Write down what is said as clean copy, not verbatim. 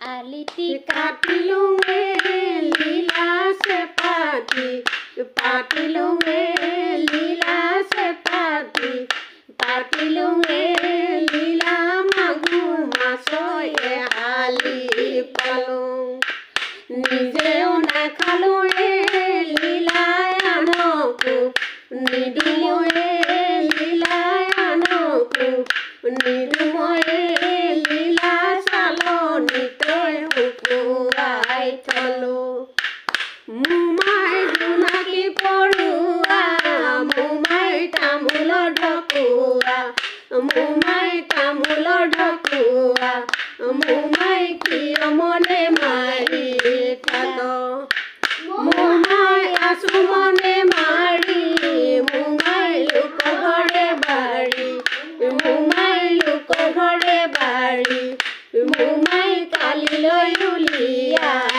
আলিটি কাটিলো লীলা সে পাতিলো লীলা সে পাতিলো লীলা মাগু মাছয়ে হালি পালো নিজেও নাখালো লীলায় আনকো নিদুমো লীলায় আনকো নিদুমো লীলা চালনিতে শুকুৱাই থলো মোমাই জোনাকী পৰুৱা মোমাই তামোলৰ ঢকুৱা মোমাই তামোলৰ ঢকুৱা মোমাই কিয় মনে মাৰি থাক মোমাই আছো মনে মাৰি মোমাই লোক ঘৰে বাৰী মোমাই লোক ঘৰে বাৰী মোমাই কালিলৈ উলিয়াই